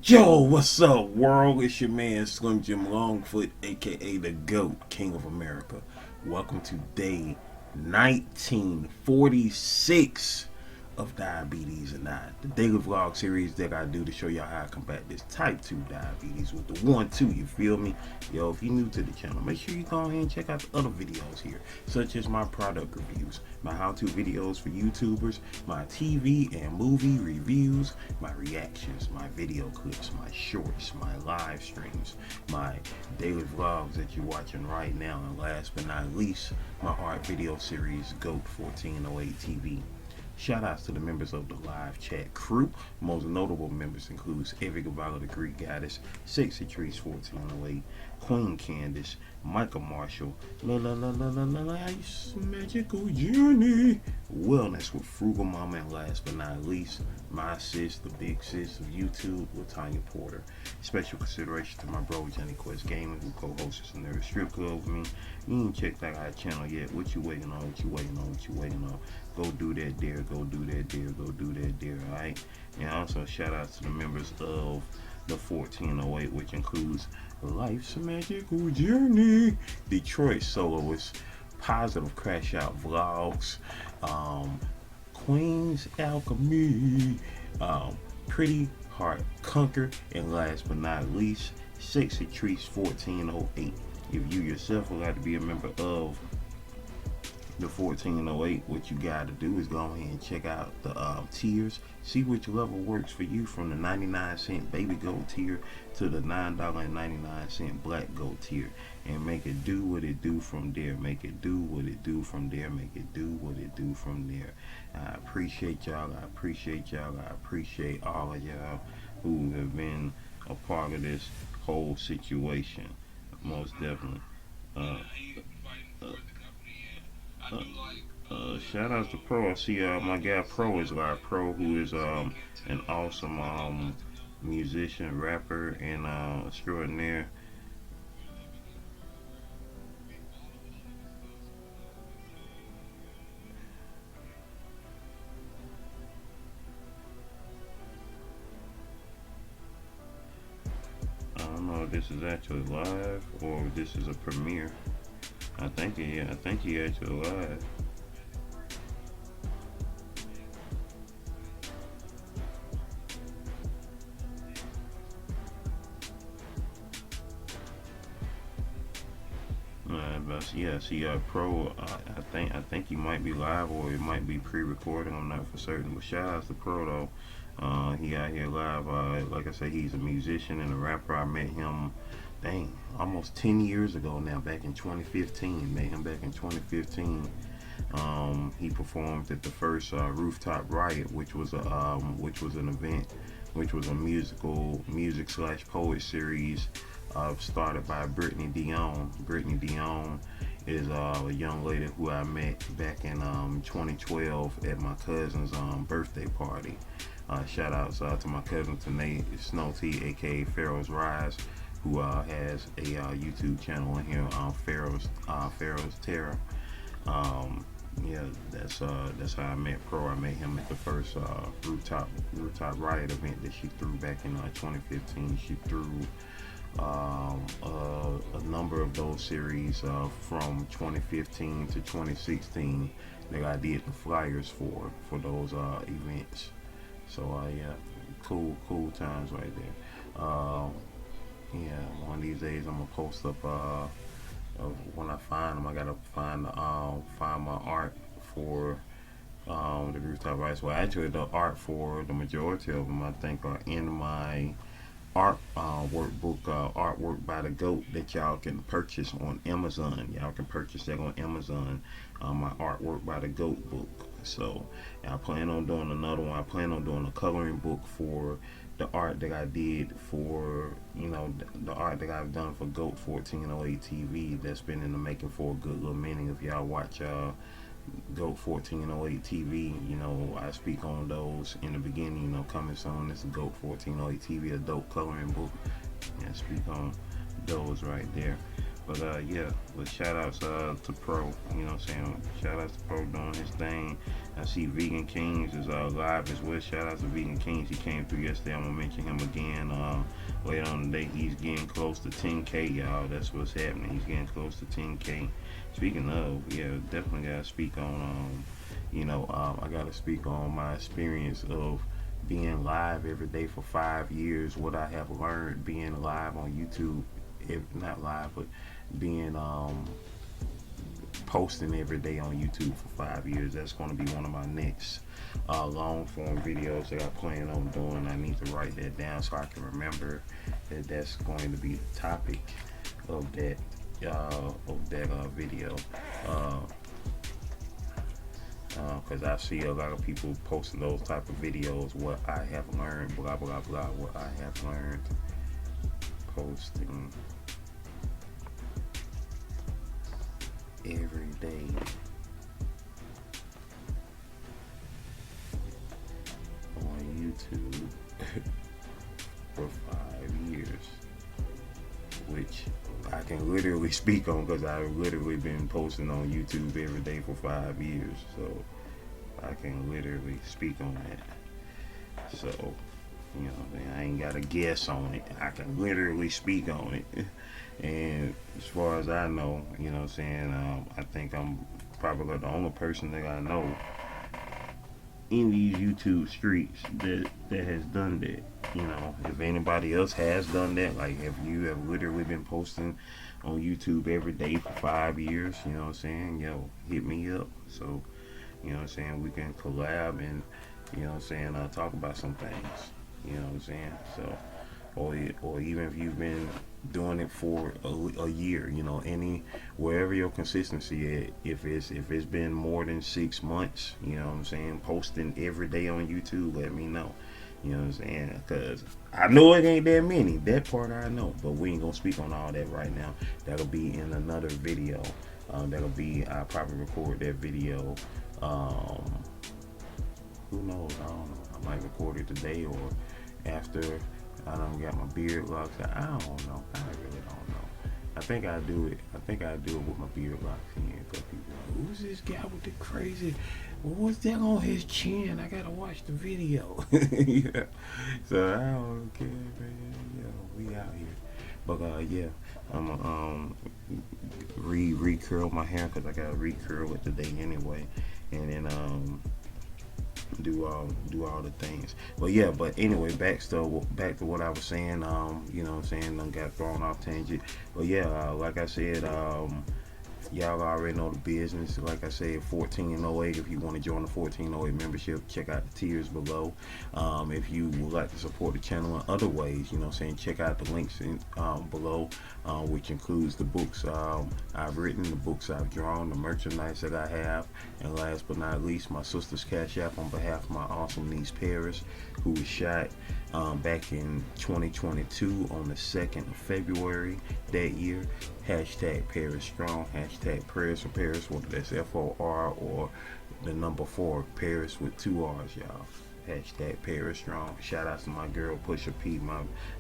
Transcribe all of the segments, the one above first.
Yo, what's up, world? It's your man Slim Jim Longfoot, aka the GOAT, King of America. Welcome to day 1946 of Diabetes and I, the daily vlog series that I do to show y'all how I combat this type 2 diabetes with the 1-2, you feel me? Yo, if you're new to the channel, make sure you go ahead and check out the other videos here, such as my product reviews, my how-to videos for YouTubers, my TV and movie reviews, my reactions, my video clips, my shorts, my live streams, my daily vlogs that you're watching right now, and last but not least, my art video series, GOAT 1408 TV. Shoutouts to the members of the live chat crew. Most notable members includes Every Gavala the Greek Goddess, Sexy Trees 1408, Queen Candace, Michael Marshall, Life's Magical Journey, Wellness with Frugal Mama, and last but not least, my sis, the big sis of YouTube, Latanya Porter. Special consideration to my bro Johnny Quest Gaming, who co-hosts in the strip club with me. You ain't checked out our channel yet. What you waiting on? What you waiting on? What you waiting on? Go do that there. Go do that there. Go do that there. Alright? And also shout out to the members of the 1408, which includes Life's Magical Journey, Detroit Soloist, Positive Crash Out Vlogs, Queen's Alchemy, Pretty Heart Conquer, and last but not least, Sexy Trees 1408. If you yourself would like to be a member of the 1408, what you got to do is go ahead and check out the tiers, see which level works for you, from the 99-cent baby gold tier to the $9.99 black gold tier, and make it do what it do from there. Make it do what it do from there. Make it do what it do from there. I appreciate y'all. I appreciate y'all. I appreciate all of y'all who have been a part of this whole situation. Most definitely. Shout out to Pro. I see my guy Pro is live. Pro, who is an awesome musician, rapper, and extraordinaire. I don't know if this is actually live or if this is a premiere. I think he actually live. But yeah, see, Pro. I think he might be live or it might be pre-recorded. I'm not for certain. But shout out to Pro though. He out here live. Like I said, he's a musician and a rapper. I met him, dang, almost 10 years ago now. Back in 2015. Met him back in 2015. He performed at the first Rooftop Riot, which was an event, which was a music slash poet series started by Brittany Dion. Brittany Dion is a young lady who I met back in 2012 at my cousin's birthday party. Shout outs to my cousin Tanae Snow T, aka Pharaoh's Rise, who has a YouTube channel in here, Pharaoh's Terror. Yeah, that's how I met Pro. I met him at the first rooftop riot event that she threw back in 2015. She threw a number of those series from 2015 to 2016 that I did the flyers for those events. So yeah, cool times right there. Yeah, one of these days I'm gonna post up when I find them. I gotta find my art for the rooftop rights. Well, actually, the art for the majority of them I think are in my art workbook, artwork by the GOAT, that y'all can purchase on Amazon. Y'all can purchase that on Amazon. My artwork by the GOAT book. So I plan on doing another one. I plan on doing a coloring book for the art that I did for, the art that I've done for GOAT 1408 TV. That's been in the making for a good little minute. If y'all watch GOAT 1408 TV, I speak on those in the beginning. Coming soon, this is GOAT 1408 TV, a dope coloring book. I speak on those right there. Yeah, but shout outs to Pro, you know what I'm saying? Shout outs to Pro doing his thing. I see Vegan Kings is live as well. Shout out to Vegan Kings. He came through yesterday. I'm gonna mention him again later on today. He's getting close to 10K, y'all. That's what's happening. He's getting close to 10K. Speaking of, yeah, definitely gotta speak on I gotta speak on my experience of being live every day for 5 years. What I have learned being live on YouTube, if not live, but being posting every day on YouTube for 5 years. That's going to be one of my next long form videos that I plan on doing. I need to write that down so I can remember that that's going to be the topic of that video. Because I see a lot of people posting those type of videos. What I have learned, blah blah blah. What I have learned posting every day on YouTube for 5 years, which I can literally speak on because I've literally been posting on YouTube every day for 5 years, so I can literally speak on that. So, I ain't got to guess on it. I can literally speak on it. And as far as I know, I think I'm probably the only person that I know in these YouTube streets that has done that. If anybody else has done that, like if you have literally been posting on YouTube every day for 5 years, hit me up. So, we can collab and, talk about some things, So, or even if you've been doing it for a year, wherever your consistency at, if it's been more than 6 months, posting every day on YouTube, let me know. Because I know it ain't that many. That part I know, but we ain't gonna speak on all that right now. That'll be in another video. I'll probably record that video. Who knows? I don't know. I might record it today or after I done got my beard locked. I don't know. I really don't know. I think I do it. With my beard locked in. Because people are like, who's this guy with the crazy? What's that on his chin? I gotta watch the video. Yeah. So I don't care, man. We out here. But I'm gonna re-curl my hair because I gotta re-curl it today anyway, and then do all the things. But anyway, back to what I was saying. Done got thrown off tangent. But like I said, y'all already know the business. Like I said, 1408. If you want to join the 1408 membership, check out the tiers below. If you would like to support the channel in other ways, check out the links below, which includes the books I've written, the books I've drawn, the merchandise that I have, and last but not least, my sister's Cash App on behalf of my awesome niece Paris, who was shot back in 2022 on the 2nd of February that year. Hashtag Paris Strong, hashtag Prayers for Paris, whether that's FOR or the number 4, Paris with 2 R's, y'all. Hashtag Paris Strong. Shout out to my girl Pusha P,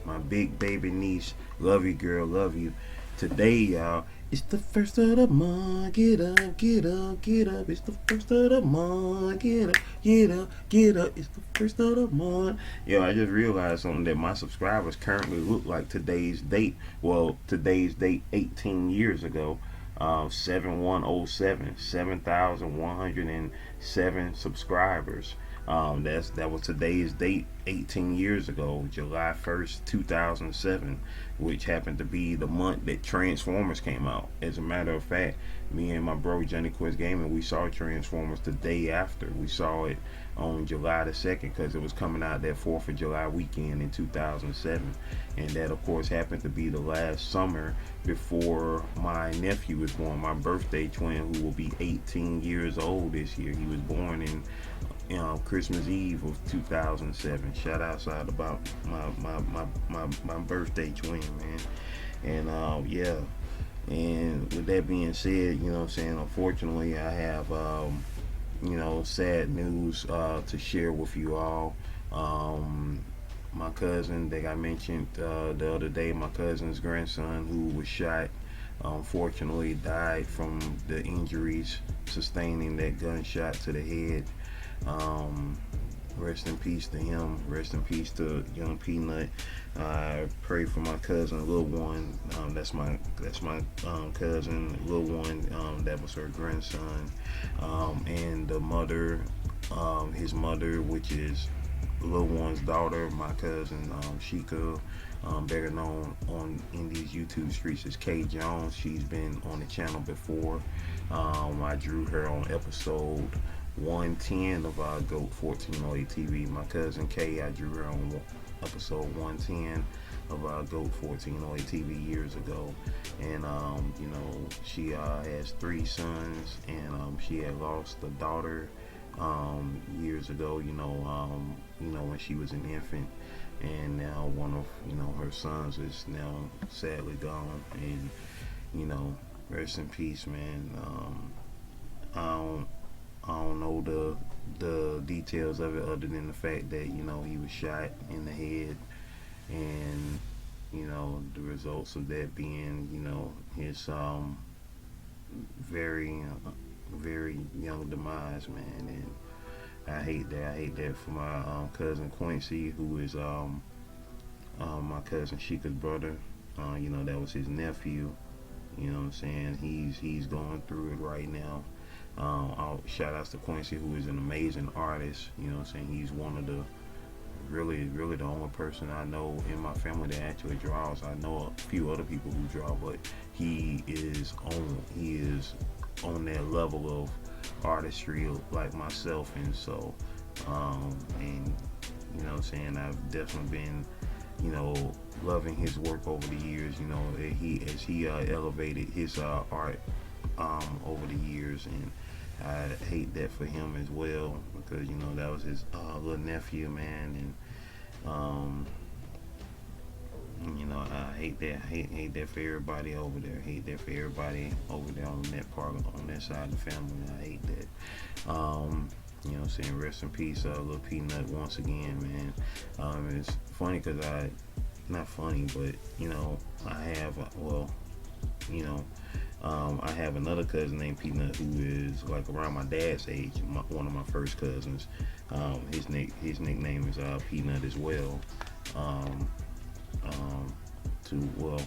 my big baby niece. Love you, girl, love you. Today, y'all, it's the first of the month. Get up, get up, get up. It's the first of the month. Get up, get up, get up. It's the first of the month. Yo, I just realized something that my subscribers currently look like today's date. Well, today's date 18 years ago. 7107, 7,107 subscribers. That was today's date 18 years ago, July 1st, 2007, which happened to be the month that Transformers came out. As a matter of fact, me and my bro Johnny Quest Gaming, we saw Transformers the day after. We saw it on July the 2nd because it was coming out that 4th of July weekend in 2007, and that of course happened to be the last summer before my nephew was born, my birthday twin, who will be 18 years old this year. He was born in Christmas Eve of 2007. Shout out about my birthday twin, man. And and with that being said, unfortunately I have sad news to share with you all. My cousin that I mentioned the other day, my cousin's grandson, who was shot unfortunately died from the injuries sustaining that gunshot to the head. Rest in peace to him. Rest in peace to young Peanut. I pray for my cousin, Lil One. That's my cousin, Lil One. That was her grandson, and the mother, his mother, which is Lil One's daughter, my cousin, Sheikah, better known in these YouTube streets as K Jones. She's been on the channel before. I drew her on episode 110 of our GOAT 1408 TV. My cousin Kay, I drew her on episode 110 of our GOAT 1408 TV years ago. And you know, she has 3 sons, and she had lost a daughter years ago, you know, when she was an infant. And now one of, you know, her sons is now sadly gone. And, you know, rest in peace, man. I don't know the details of it, other than the fact that, you know, he was shot in the head, and, you know, the results of that being, you know, his very very young demise, man. And I hate that for my cousin Quincy, who is my cousin Sheikah's brother. You know, that was his nephew. You know what I'm saying? He's going through it right now. Shoutouts to Quincy, who is an amazing artist. You know what I'm saying? He's one of the really the only person I know in my family that actually draws. I know a few other people who draw, but he is on that level of artistry like myself. And so and you know what I'm saying, I've definitely been, you know, loving his work over the years. You know, as he elevated his art over the years, and I hate that for him as well, because, you know, that was his little nephew, man. And you know, I hate that for everybody over there. Hate that for everybody over there on that part, on that side of the family. I hate that. You know what I'm saying? Rest in peace, Lil Peanut, once again, man. It's funny because not funny, but, you know, I have, I have another cousin named Peanut who is like around my dad's age, one of my first cousins. His nickname is Peanut as well.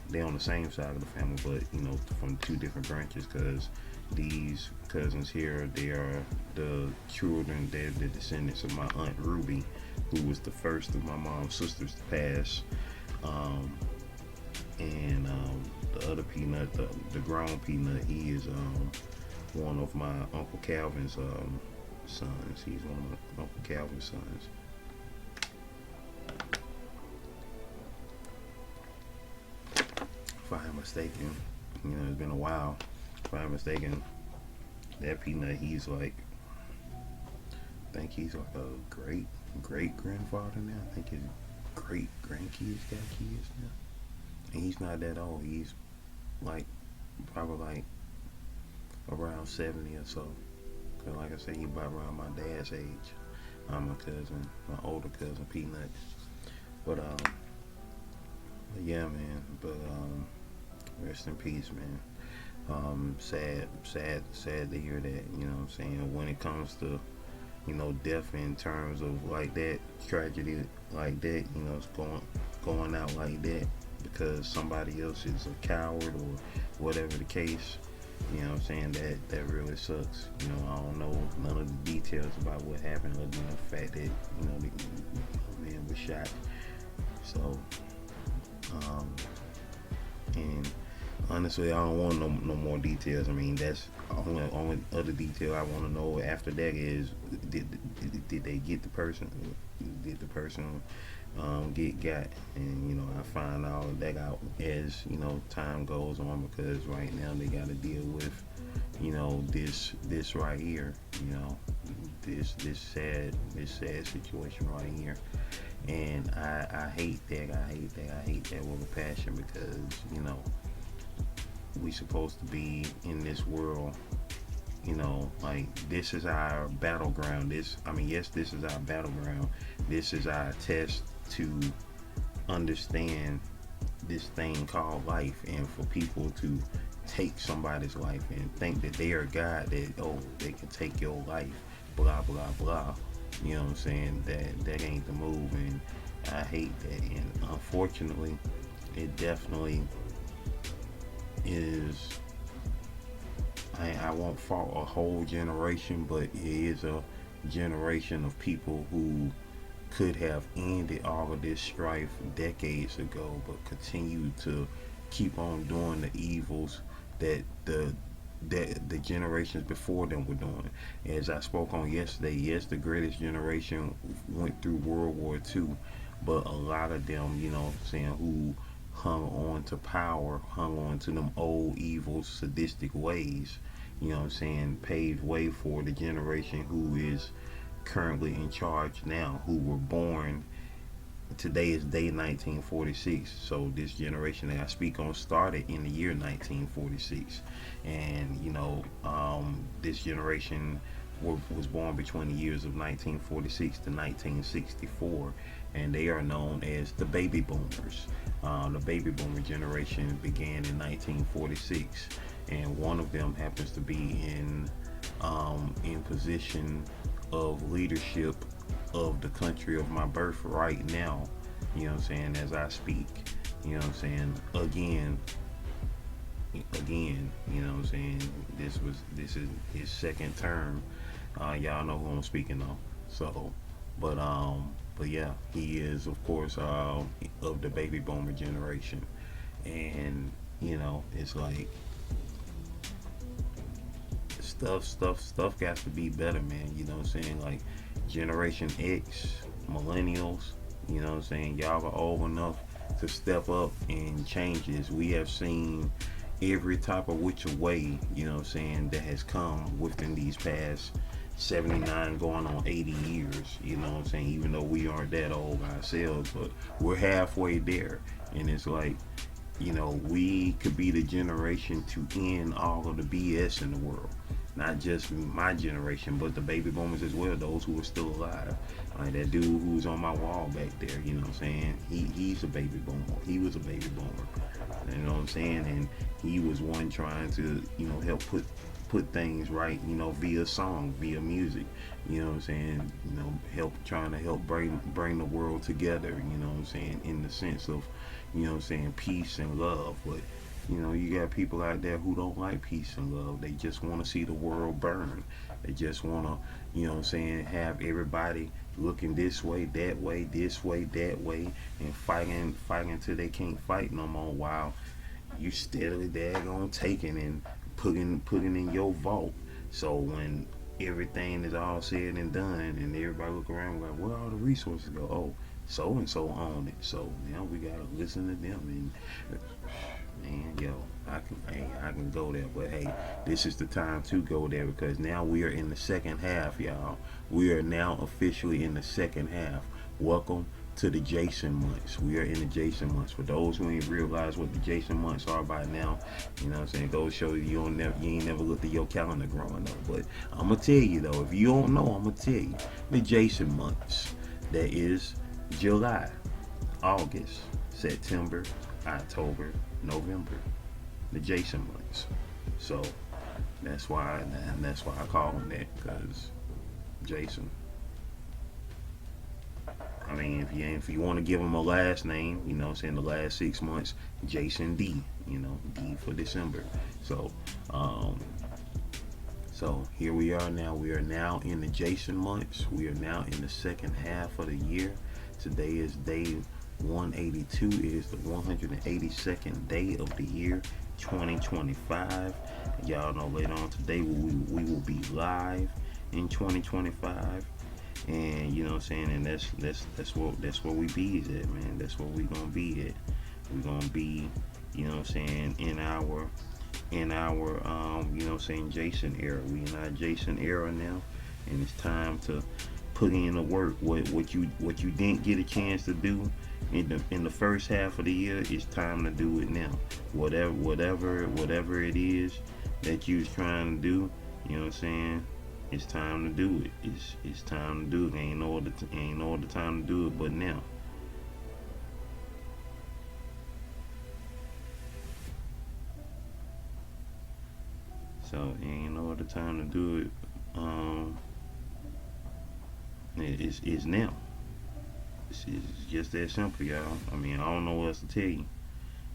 They're on the same side of the family, but, you know, from 2 different branches, because these cousins here, they are the children, they're the descendants of my Aunt Ruby, who was the first of my mom's sisters to pass. And the other Peanut, the grown Peanut, he is one of my Uncle Calvin's sons. He's one of my Uncle Calvin's sons. If I am mistaken, you know, it's been a while. If I am mistaken, that Peanut, he's like, I think he's like a great grandfather now. I think his great grandkids got kids now. And he's not that old. He's like probably like around 70 or so. Cause like I said, he's about around my dad's age. I'm my cousin, my older cousin Peanut. But yeah, man. But rest in peace, man. Sad to hear that. You know what I'm saying? When it comes to, you know, death in terms of like that, tragedy like that, you know, it's going out like that because somebody else is a coward or whatever the case. You know what I'm saying? That really sucks. You know, I don't know none of the details about what happened, other than the fact that, you know, the man was shot. So, and honestly, I don't want no more details. I mean, that's only other detail I want to know after that is, did they get the person? Did the person get got? And, you know, I find all of that out as, you know, time goes on, because right now they got to deal with, you know, this right here, you know, this sad situation right here. And I hate that. I hate that with a passion, because, you know, we supposed to be in this world, you know, like, this is our battleground. Yes, this is our battleground. This is our test to understand this thing called life, and for people to take somebody's life and think that they are God, that they can take your life, blah blah blah. You know what I'm saying? That ain't the move, and I hate that. And unfortunately, it definitely is. I won't fault a whole generation, but it is a generation of people who could have ended all of this strife decades ago, but continue to keep on doing the evils that the generations before them were doing. As I spoke on yesterday, yes, the greatest generation went through World War II, but a lot of them, you know what I'm saying, who hung on to power, hung on to them old evil sadistic ways, you know what I'm saying, paved way for the generation who is currently in charge now, who were born. Today is day 1946, so this generation that I speak on started in the year 1946, and you know, this generation was born between the years of 1946 to 1964, and they are known as the baby boomers. The baby boomer generation began in 1946, and one of them happens to be in position of leadership of the country of my birth right now, you know what I'm saying, as I speak, you know what I'm saying, again, you know what I'm saying, this is his second term, y'all know who I'm speaking of, so, but yeah, he is, of course, of the baby boomer generation, and, you know, it's like, stuff got to be better, man, you know what I'm saying, like, Generation X, millennials, you know what I'm saying, y'all are old enough to step up and change this. We have seen every type of which way, you know what I'm saying, that has come within these past 79 going on 80 years, you know what I'm saying, even though we aren't that old ourselves, but we're halfway there, and it's like, you know, we could be the generation to end all of the BS in the world. Not just my generation, but the baby boomers as well, those who are still alive. Like that dude who's on my wall back there, you know what I'm saying? He's a baby boomer. He was a baby boomer. You know what I'm saying? And he was one trying to, you know, help put things right, you know, via song, via music. You know what I'm saying? You know, trying to help bring the world together, you know what I'm saying, in the sense of, you know what I'm saying, peace and love. But you know, you got people out there who don't like peace and love. They just want to see the world burn. They just want to, you know what I'm saying, have everybody looking this way, that way, this way, that way, and fighting till they can't fight no more, while you steadily daggone taking and putting in your vault. So when everything is all said and done and everybody look around like, where all the resources go? Oh, so and so own it. So now we gotta listen to them, and man, yo, I can go there, but hey, this is the time to go there, because now we are in the second half, y'all. We are now officially in the second half. Welcome to the Jason months. We are in the Jason months. For those who ain't realized what the Jason months are by now, you know what I'm saying, go show you ain't never looked at your calendar growing up. But I'm gonna tell you though, if you don't know, I'm gonna tell you the Jason months. That is July, August, September, October, November, the Jason months. So that's why I call him that, because Jason. I mean, if you want to give him a last name, you know what I'm saying, the last 6 months, Jason D, you know, D for December. So so here we are now. We are now in the Jason months. We are now in the second half of the year. Today is day 182. It is the 182nd day of the year 2025. Y'all know later on today we will be live in 2025, and you know what I'm saying, and that's where we be at, man. That's where we gonna be at. We're gonna be, you know what I'm saying, in our you know what I'm saying, Jason era. We in our Jason era now, and it's time to put in the work. What you didn't get a chance to do in the first half of the year, it's time to do it now. Whatever it is that you was trying to do, you know what I'm saying, it's time to do it. It's time to do it. Ain't no other time to do it but now. So, and you know what the time to do it, it's now. It's just that simple, y'all. I mean, I don't know what else to tell you.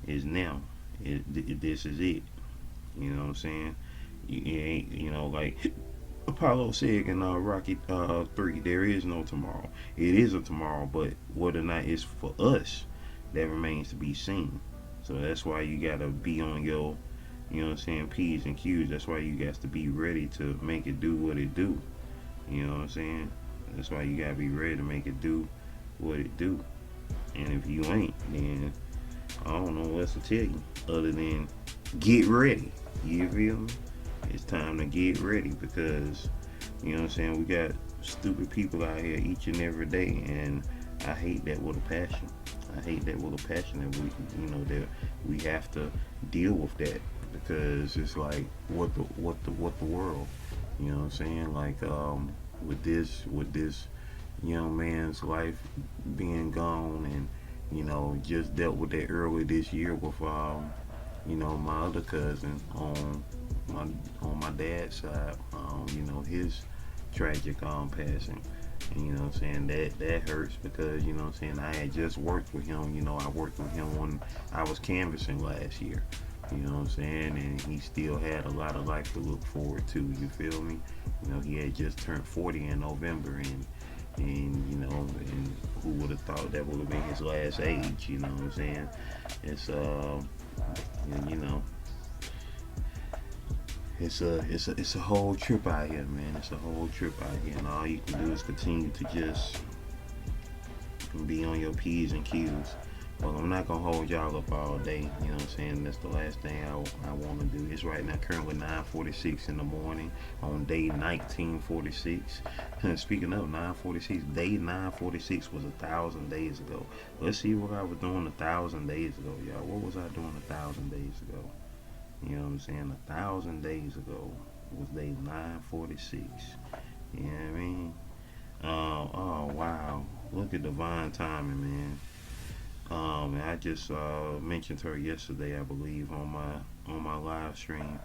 It's now. This is it. You know what I'm saying? You ain't, you know, like Apollo said in Rocky 3, there is no tomorrow. It is a tomorrow, but whether or not it's for us, that remains to be seen. So that's why you gotta be on your, you know what I'm saying, P's and Q's. That's why you got to be ready to make it do what it do. You know what I'm saying? That's why you gotta be ready to make it do what it do. And if you ain't, then I don't know what else to tell you other than get ready. You feel me? It's time to get ready because, you know what I'm saying, we got stupid people out here each and every day, and I hate that with a passion. I hate that with a passion that we, you know, that we have to deal with that because it's like what the world, you know what I'm saying? Like with this young man's life being gone, and you know, just dealt with that early this year with you know, my other cousin on my dad's side, you know, his tragic passing. And you know what I'm saying, that hurts because, you know what I'm saying, I had just worked with him. You know, I worked with him when I was canvassing last year. You know what I'm saying? And he still had a lot of life to look forward to, you feel me? You know, he had just turned 40 in November, and you know, and who would have thought that would have been his last age, you know what I'm saying? It's and, you know, it's a whole trip out here, man. It's a whole trip out here, and all you can do is continue to just be on your P's and Q's. Well, I'm not gonna hold y'all up all day, you know what I'm saying? That's the last thing I want to do. It's right now currently 9:46 in the morning on day 1946. And speaking of 9:46, day 9:46 was 1,000 days ago. Let's see what I was doing 1,000 days ago, y'all. What was I doing 1,000 days ago? You know what I'm saying? 1,000 days ago was day 9:46. You know what I mean? Oh wow! Look at divine timing, man. I just mentioned her yesterday, I believe, on my live stream.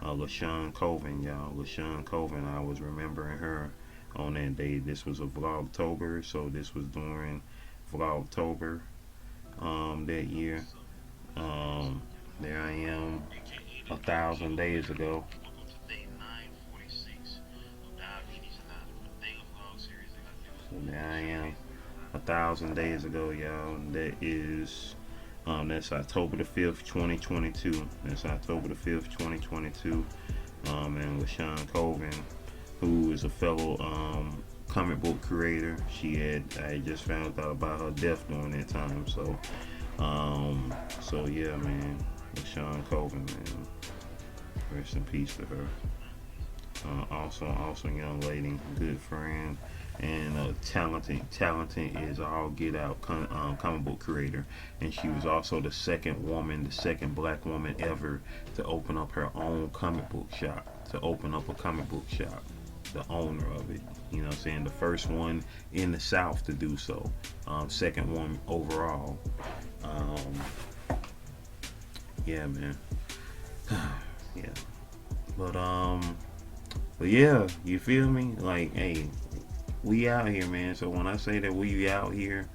LaShawn Colvin, y'all. LaShawn Colvin, I was remembering her on that day. This was a Vlogtober, so this was during Vlogtober that year. There I am 1,000 days ago. So there I am 1,000 days ago, y'all. That is that's October the 5th, 2022. That's October the 5th, 2022. And LaShawn Colvin, who is a fellow comic book creator, I just found out about her death during that time. So yeah, man, LaShawn Colvin, man, rest in peace to her. Also young lady, good friend, and talented is all get out comic book creator. And she was also the second black woman ever to open up her own comic book shop, the owner of it. You know what I'm saying? The first one in the South to do so. Second one overall. Yeah, man. Yeah. But yeah, you feel me? Like, hey, we out here, man. So when I say that we out here,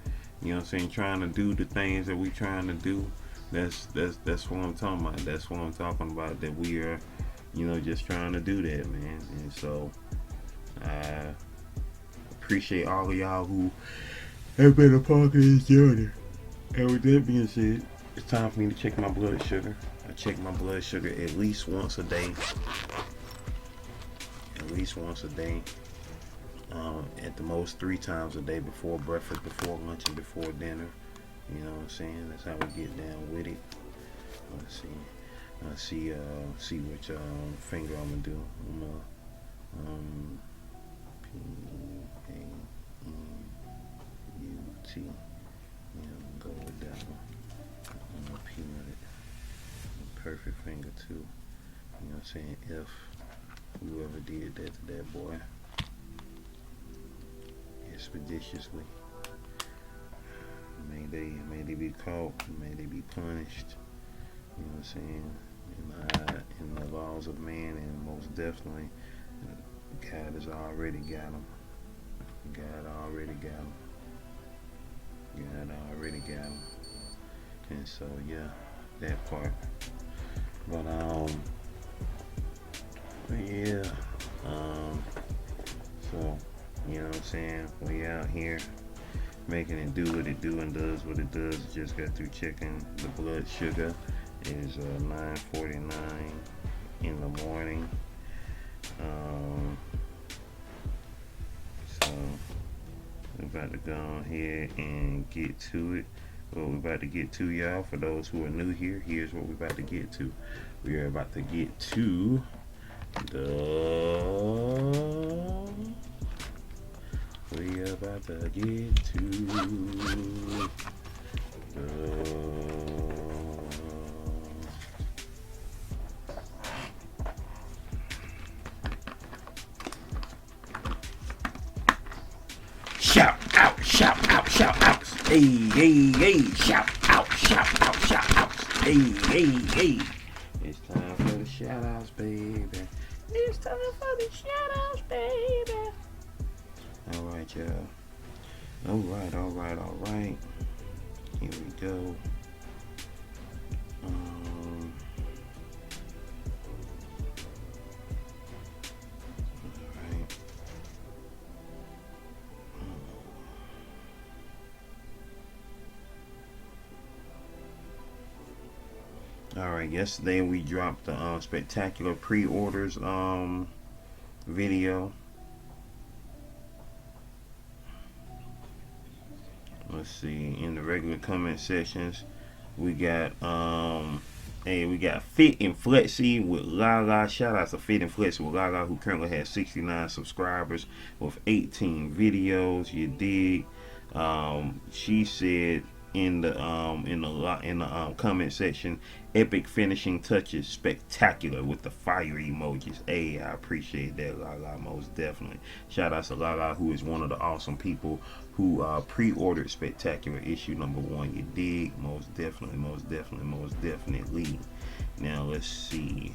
you know what I'm saying, trying to do the things that we trying to do, that's what I'm talking about. That's what I'm talking about. That we are, you know, just trying to do that, man. And so I appreciate all of y'all who have been a part of this journey. And with that being said, it's time for me to check my blood sugar. I check my blood sugar at least once a day. At the most 3 times a day, before breakfast, before lunch, and before dinner. You know what I'm saying? That's how we get down with it. Let's see which finger I'm gonna do. I'm gonna P-A-N-U-T. Yeah, go with that one. I'm gonna peanut it. Perfect finger too. You know what I'm saying? If whoever did that to that boy expeditiously, may they be caught, may they be punished. You know what I'm saying? in the laws of man, and most definitely, God has already got him. God already got him. God already got him. And so yeah, that part. But yeah, so you know what I'm saying? We out here making it do what it do and does what it does. Just got through checking the blood sugar. It is 9:49 in the morning. So we're about to go ahead and get to it. What we're about to get to, y'all, for those who are new here, here's what we're about to get to. We are about to get to we are about to get to shout out, shout out, shout outs. Hey, hey, hey, shout out, shout out, shout outs. Hey, hey, hey. It's time for the shout outs, baby. It's time for the shout outs, baby. Alright, y'all. Alright. Here we go. Alright, yesterday we dropped the spectacular pre-orders video. Let's see, in the regular comment sections, we got we got Fit and Flexy with Lala. Shout out to Fit and Flexy with Lala, who currently has 69 subscribers with 18 videos. You dig? She said in the comment section, epic finishing touches, spectacular, with the fire emojis. Hey, I appreciate that, Lala, most definitely. Shout out to Lala, who is one of the awesome people who pre-ordered spectacular issue #1. You dig? Most definitely. Now let's see.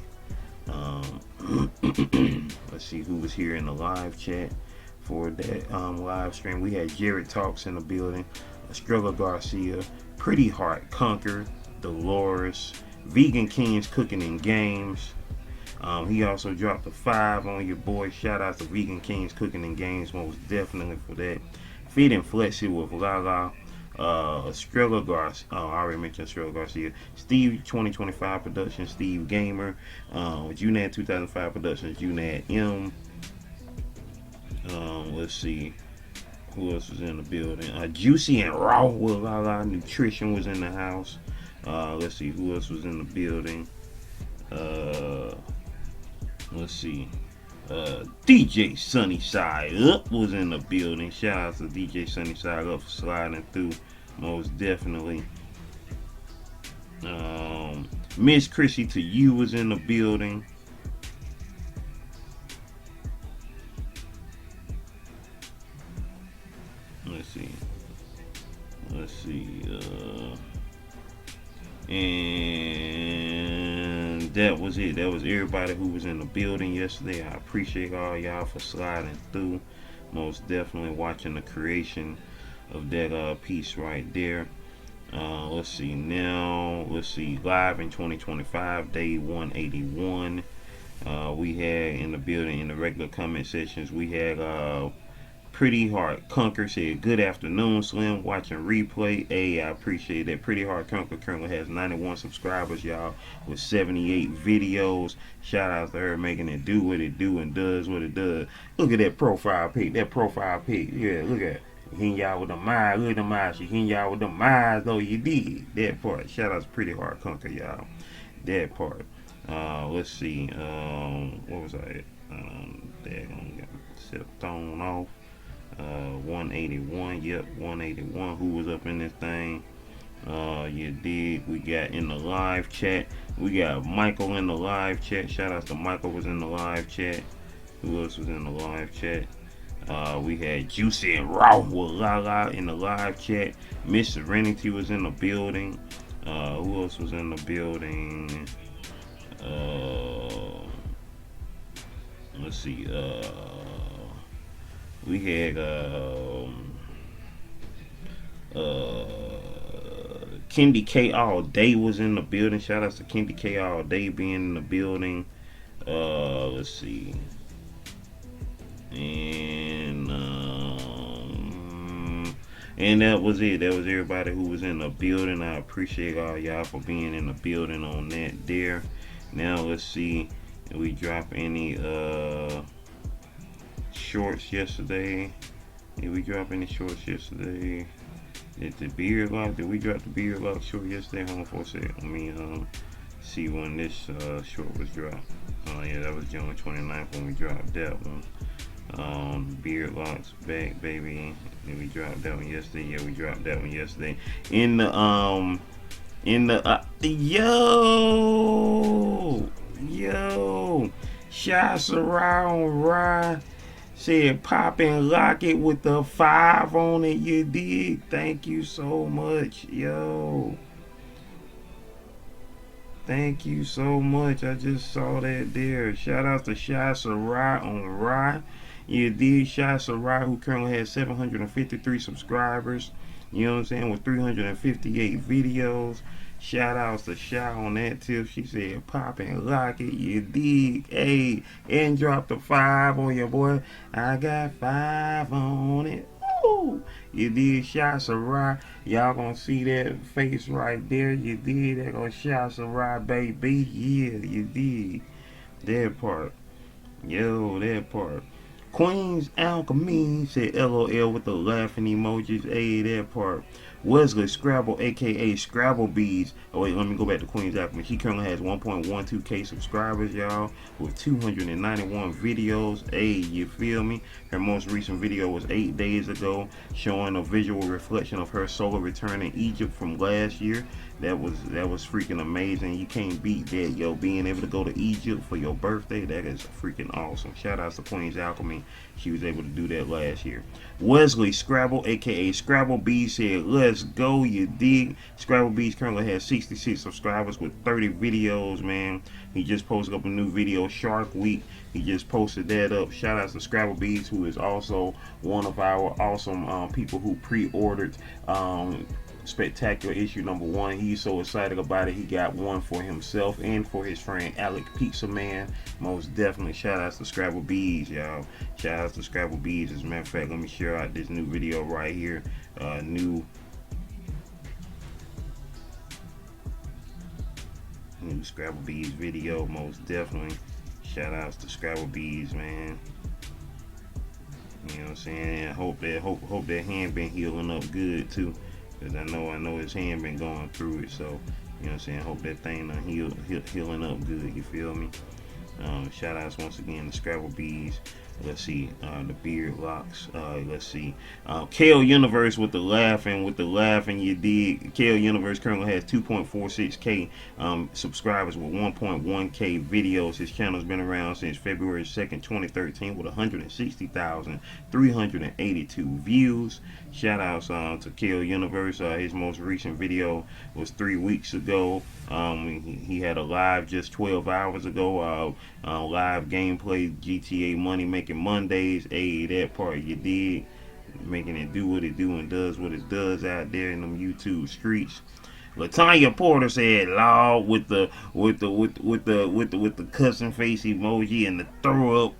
Let's see who was here in the live chat for that live stream. We had Jared Talks in the building, Estrella Garcia, Pretty Heart Conquer, Dolores, Vegan Kings Cooking and Games. He also dropped a 5 on your boy. Shout out to Vegan Kings Cooking and Games, most definitely for that. Fit and Flexy with Lala, Estrella Garcia. I already mentioned Estrella Garcia. Steve 2025 Productions, Steve Gamer, Junad 2005 Productions, Junad M. Let's see who else was in the building. Juicy and Raw with Lala Nutrition was in the house. Let's see who else was in the building. Let's see. DJ Sunnyside Up was in the building. Shout out to DJ Sunnyside Up for sliding through, most definitely. Miss Chrissy to You was in the building. Let's see. And that was it. That was everybody who was in the building yesterday. I appreciate all y'all for sliding through. Most definitely watching the creation of that piece right there. Let's see now. Let's see. Live in 2025, day 181. We had in the building, in the regular comment sections, we had Pretty Heart Conquer said, good afternoon, Slim, watching replay. Hey, I appreciate that. Pretty Heart Conquer currently has 91 subscribers, y'all, with 78 videos. Shout out to her, making it do what it do and does what it does. Look at that profile pic. Yeah, look at it. Hitting y'all with the eyes. Look at them eyes. She hitting y'all with them eyes, though. You did that part. Shout out to Pretty Heart Conquer, y'all. That part. Let's see. What was I at? There, gonna get set thrown off. 181. Yep, 181. Who was up in this thing? You dig? We got in the live chat. We got Michael in the live chat. Shout out to Michael was in the live chat. Who else was in the live chat? We had Juicy and Raw with Lala in the live chat. Miss Serenity was in the building. Who else was in the building? Let's see. We had uh, Kendi K all day was in the building. Shout out to Kendi K all day being in the building. Let's see. And that was it. That was everybody who was in the building. I appreciate all y'all for being in the building on that there. Now let's see. Did we drop any shorts yesterday? Did we drop any shorts yesterday? Did the beard lock? Did we drop the beard lock short yesterday? Hold on for a second. Let me see when this short was dropped. Oh yeah, that was June 29th when we dropped that one. Beard locks back, baby. Did we drop that one yesterday? Yeah, we dropped that one yesterday. In the yo, shots around ride. Said pop and lock it with the 5 on it, you dig? Thank you so much, yo. Thank you so much. I just saw that there. Shout out to Shy Sarai on Rye. You dig? Shy Sarai, who currently has 753 subscribers. You know what I'm saying? With 358 videos. Shout outs to Shy on that tip. She said, pop and lock it, you dig? Hey, and drop the 5 on your boy. I got 5 on it. Woo! You dig? Shy Sarai. Y'all gonna see that face right there. You dig? That gonna Shy Sarai, baby. Yeah, you dig? That part. Yo, that part. Queen's Alchemy said LOL with the laughing emojis. Hey, that part. Wesley Scrabble, aka Scrabble Bees. Oh wait, let me go back to Queen's Alchemy. She currently has 1.12k subscribers, y'all, with 291 videos. Hey, you feel me? Her most recent video was 8 days ago, showing a visual reflection of her solo return in Egypt from last year. That was freaking amazing. You can't beat that, yo. Being able to go to Egypt for your birthday, that is freaking awesome. Shout out to Queen's Alchemy. She was able to do that last year. Wesley Scrabble, aka Scrabble Bees, said, let's go, you dig? Scrabble Bees currently has 66 subscribers with 30 videos, man. He just posted up a new video, Shark Week. He just posted that up. Shout out to Scrabble Bees, who is also one of our awesome people who pre-ordered Spectacular issue #1. He's so excited about it. He got one for himself and for his friend Alec Pizza Man. Most definitely shout out to Scrabble Bees, y'all. Shout out to Scrabble Bees. As a matter of fact, let me share out this new video right here. New Scrabble Bees video. Most definitely shout outs to Scrabble Bees, man. You know what I'm saying? Hope that hand been healing up good too. Cause I know his hand been going through it, so you know what I'm saying. Hope that thing done healing up good. You feel me? Shout outs once again to Scrabble Bees. Let's see, the beard locks. Let's see, Kale Universe with the laughing, you dig? Kale Universe currently has 2.46k subscribers with 1.1k videos. His channel's been around since February 2nd, 2013 with 160,382 views. Shout outs to Kale Universe. His most recent video was 3 weeks ago. He had a live just 12 hours ago. Live gameplay GTA Money Making Mondays. Hey, that part you did, making it do what it do and does what it does out there in them YouTube streets. Latanya Porter said, "Lord," with the cussing face emoji and the throw up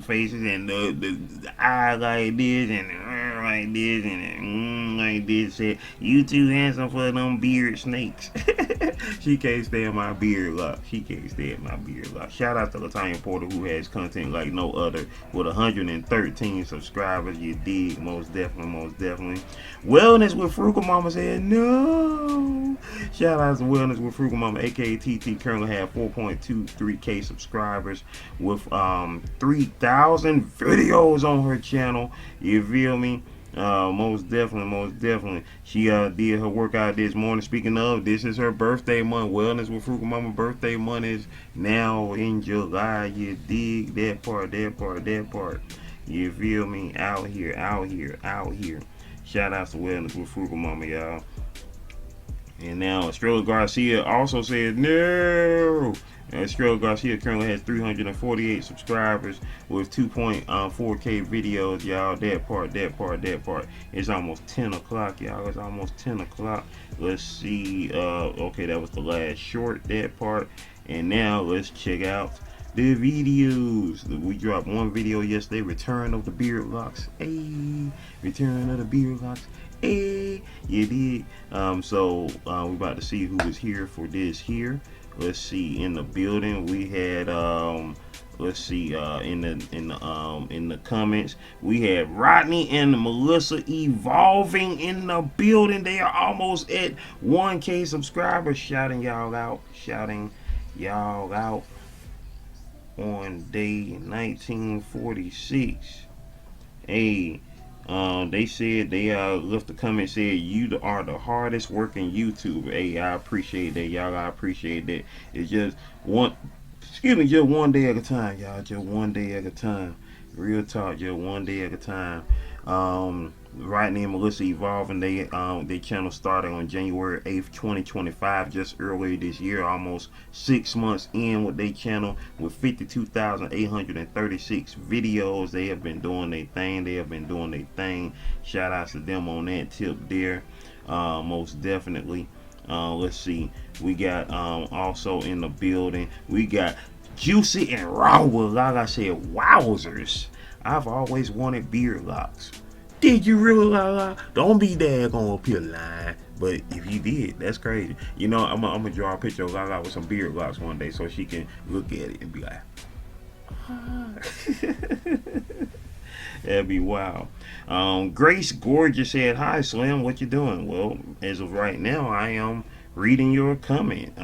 faces and the eye like this and like this and like this. Said, "You too handsome for them beard snakes." She can't stand my beard lock. Shout out to Latanya Porter, who has content like no other, with 113 subscribers. You dig? Most definitely. Wellness with Frugal Mama said, "No." Shout out to Wellness with Frugal Mama, aka TT, currently have 4.23k subscribers with 3,000 videos on her channel. You feel me? Most definitely. She did her workout this morning. Speaking of, this is her birthday month. Wellness with Frugal Mama birthday month is now in July. You dig? That part. You feel me? Out here. Shout out to Wellness with Frugal Mama, y'all. And now Estrella Garcia also said no. Estrella Garcia currently has 348 subscribers with 2.4K videos, y'all. That part. It's almost 10 o'clock, y'all. It's almost 10 o'clock. Let's see. Okay, that was the last short, that part. And now let's check out the videos. We dropped one video yesterday, Return of the Beard Locks. Hey, Return of the Beard Locks. Hey, you did. So we about to see who was here for this here. Let's see, in the building we had let's see, in the comments we had Rodney and Melissa Evolving in the building. They are almost at 1K subscribers. Shouting y'all out on day 1946. Hey, they said they left a comment, said you are the hardest working YouTuber. Hey, I appreciate that, y'all. I appreciate that. It's just just one day at a time, y'all. Just one day at a time. Real talk, just one day at a time. Rodney and Melissa Evolving, their channel started on January 8th, 2025, just earlier this year, almost 6 months in with their channel with 52,836 videos. They have been doing their thing. Shout outs to them on that tip there. Most definitely. Let's see. We got also in the building, we got Juicy and Raw. Like I said, wowzers. I've always wanted beard locks. Did you really, Lala? Don't be daggone up here lying. But if you did, that's crazy. You know, I'm gonna draw a picture of Lala with some beard locks one day so she can look at it and be like, that'd be wild. Grace Gorgeous said, "Hi Slim, what you doing?" Well, as of right now, I am reading your comment.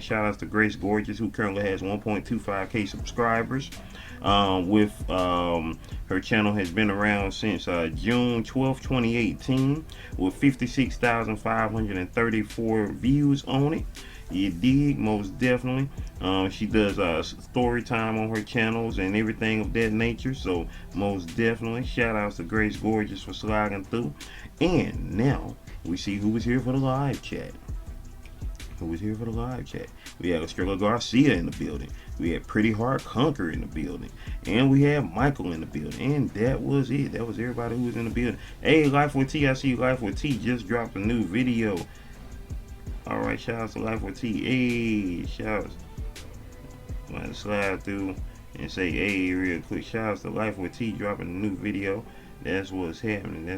Shout out to Grace Gorgeous, who currently has 1.25K subscribers. With her channel has been around since June 12, 2018, with 56,534 views on it. You dig? Most definitely. She does story time on her channels and everything of that nature. So most definitely, shout outs to Grace Gorgeous for sliding through. And now we see who was here for the live chat. We had Estrella Garcia in the building. We had Pretty Heart Conquer in the building. And we had Michael in the building. And that was it. That was everybody who was in the building. Hey, Life with T, I see you. Life with T just dropped a new video. Alright, shout out to Life with T. Hey, shout out. I'm going to slide through and say, hey, real quick. Shout out to Life with T dropping a new video. That's what's happening.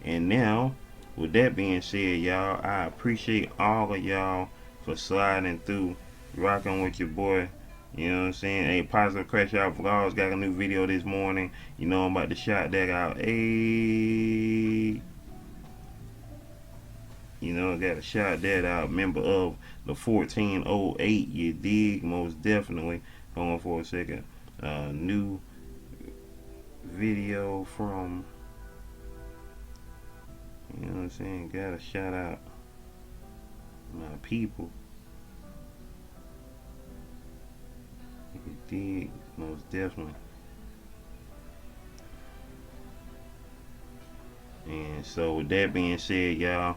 And now, with that being said, y'all, I appreciate all of y'all for sliding through, rocking with your boy. You know what I'm saying? Hey, Positive Crash Out Vlogs got a new video this morning. You know I'm about to shout that out. Hey, you know, I gotta shout that out. Member of the 1408, you dig? Most definitely. Hold on for a second. New video from, you know what I'm saying? Gotta shout out my people. You dig? Most definitely. And so with that being said, y'all,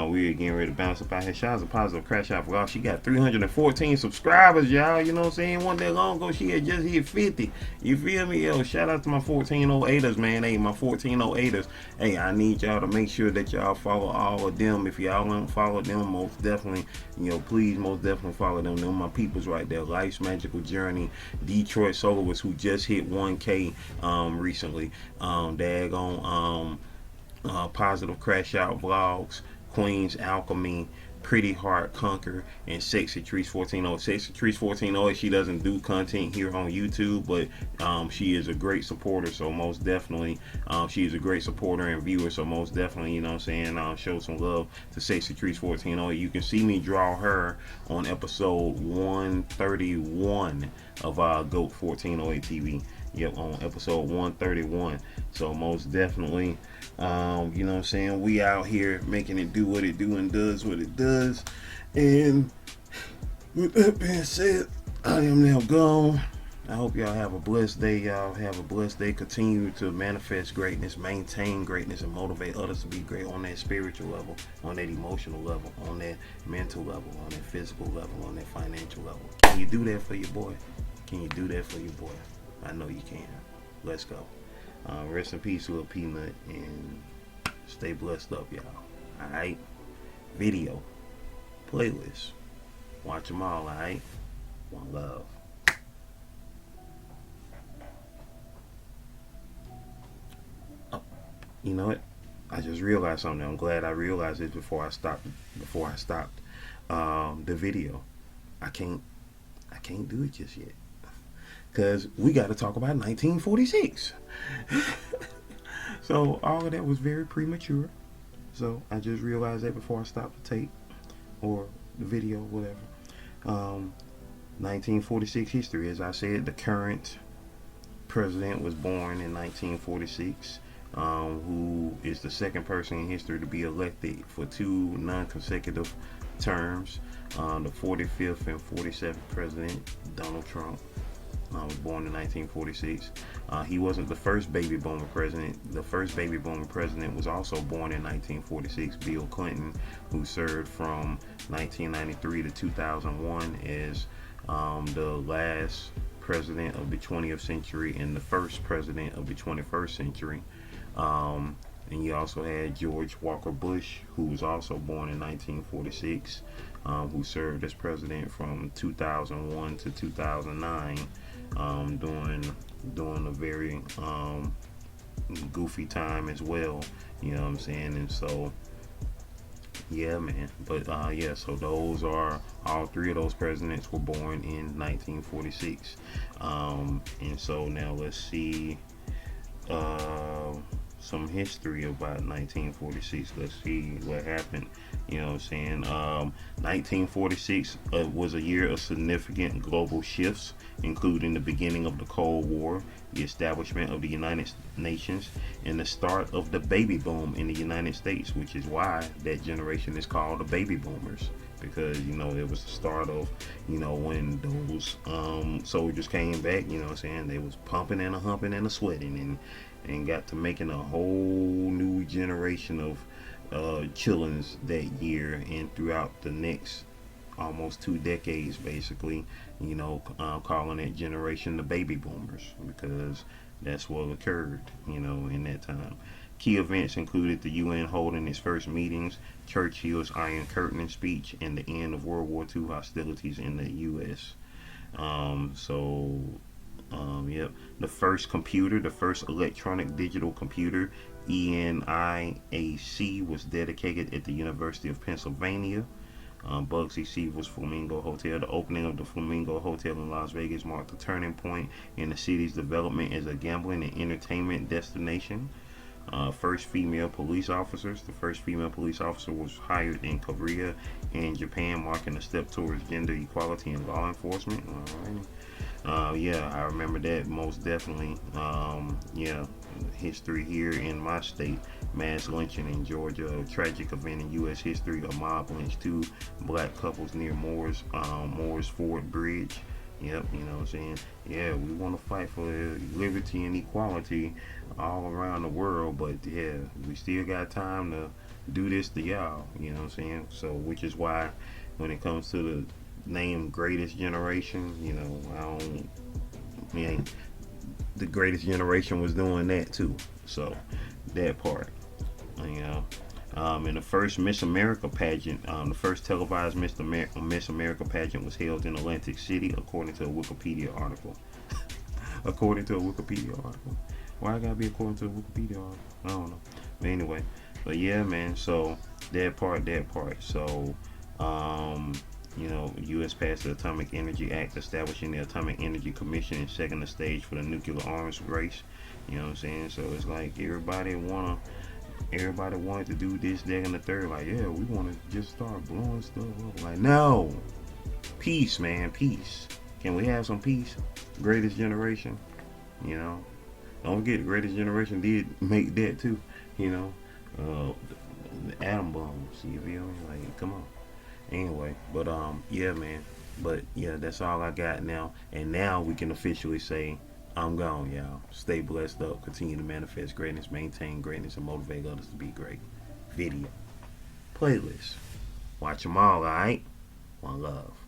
we are getting ready to bounce up out here. Shout out to Positive Crash Out Vlog. She got 314 subscribers, y'all. You know what I'm saying? One day long ago, she had just hit 50. You feel me? Yo, shout out to my 1408ers, man. Hey, my 1408ers. Hey, I need y'all to make sure that y'all follow all of them. If y'all don't follow them, most definitely, you know, please, most definitely follow them. Them my peoples right there. Life's Magical Journey. Detroit Soloists, who just hit 1K recently. Positive Crash Out Vlogs, Queen's Alchemy, Pretty Heart Conquer, and Sexy Trees 1408. Sexy Trees 1408, she doesn't do content here on YouTube, but she is a great supporter, so most definitely, she is a great supporter and viewer, so most definitely, you know what I'm saying, show some love to Sexy Trees 1408. You can see me draw her on episode 131 of GOAT 1408 TV. Yep, on episode 131. So most definitely, you know what I'm saying, we out here making it do what it do and does what it does. And with that being said, I am now gone. I hope y'all have a blessed day. Y'all have a blessed day. Continue to manifest greatness, maintain greatness, and motivate others to be great on that spiritual level, on that emotional level, on that mental level, on that physical level, on that financial level. Can you do that for your boy? Can you do that for your boy? I know you can. Let's go. Rest in peace, little peanut, and stay blessed up, y'all. Alright? Video. Playlist. Watch them all, alright? One love. You know what? I just realized something. I'm glad I realized it before I stopped. The video. I can't do it just yet, cause we got to talk about 1946. So all of that was very premature. So I just realized that before I stopped the tape or the video, whatever. 1946 history. As I said, the current president was born in 1946. Who is the second person in history to be elected for 2 non-consecutive terms. The 45th and 47th president, Donald Trump, was born in 1946. He wasn't the first baby boomer president. The first baby boomer president was also born in 1946, Bill Clinton, who served from 1993 to 2001 as the last president of the 20th century and the first president of the 21st century. And you also had George Walker Bush, who was also born in 1946, who served as president from 2001 to 2009, during a very goofy time as well. You know what I'm saying? And so, yeah, man. But yeah, so those are all 3 of those presidents were born in 1946. And so now let's see. Some history about 1946. Let's see what happened. You know what I'm saying? 1946 was a year of significant global shifts, including the beginning of the Cold War, the establishment of the United Nations, and the start of the baby boom in the United States, which is why that generation is called the baby boomers. Because, you know, it was the start of, you know, when those soldiers came back, you know what I'm saying? They was pumping and a humping and a sweating and got to making a whole new generation of chillings that year and throughout the next almost 2 decades, basically, you know, calling that generation the baby boomers, because that's what occurred, you know, in that time. Key events included the UN holding its first meetings, Churchill's Iron Curtain speech, and the end of World War II hostilities in the U.S. Yep. The first computer, the first electronic digital computer, ENIAC, was dedicated at the University of Pennsylvania. Bugsy Siegel's Flamingo Hotel. The opening of the Flamingo Hotel in Las Vegas marked a turning point in the city's development as a gambling and entertainment destination. First female police officers. The first female police officer was hired in Korea and Japan, marking a step towards gender equality in law enforcement. Yeah, I remember that most definitely. Yeah, history here in my state. Mass lynching in Georgia, a tragic event in U.S. history. A mob lynched 2 black couples near Moore's Ford Bridge. Yep, you know what I'm saying? Yeah, we want to fight for liberty and equality all around the world, but yeah, we still got time to do this to y'all, you know what I'm saying? So, which is why when it comes to the name Greatest Generation, you know, the Greatest Generation was doing that too. So, that part, you know. In the first Miss America pageant, the first televised Miss America pageant was held in Atlantic City, according to a Wikipedia article. According to a Wikipedia article. Why I gotta be according to a Wikipedia article? I don't know. But anyway, but yeah, man. So that part. So, you know, U.S. passed the Atomic Energy Act, establishing the Atomic Energy Commission and setting the stage for the nuclear arms race. You know what I'm saying? So it's like everybody wanted to do this, that, and the third. Like, yeah, we want to just start blowing stuff up. Like, no. Peace, man. Peace. Can we have some peace? Greatest Generation. You know. Don't forget, the Greatest Generation did make that too. You know. The atom bombs. You feel me? Like, come on. Anyway, but yeah, man. But yeah, that's all I got now. And now we can officially say, I'm gone, y'all. Stay blessed up. Continue to manifest greatness, maintain greatness, and motivate others to be great. Video. Playlist. Watch them all, alright? One love.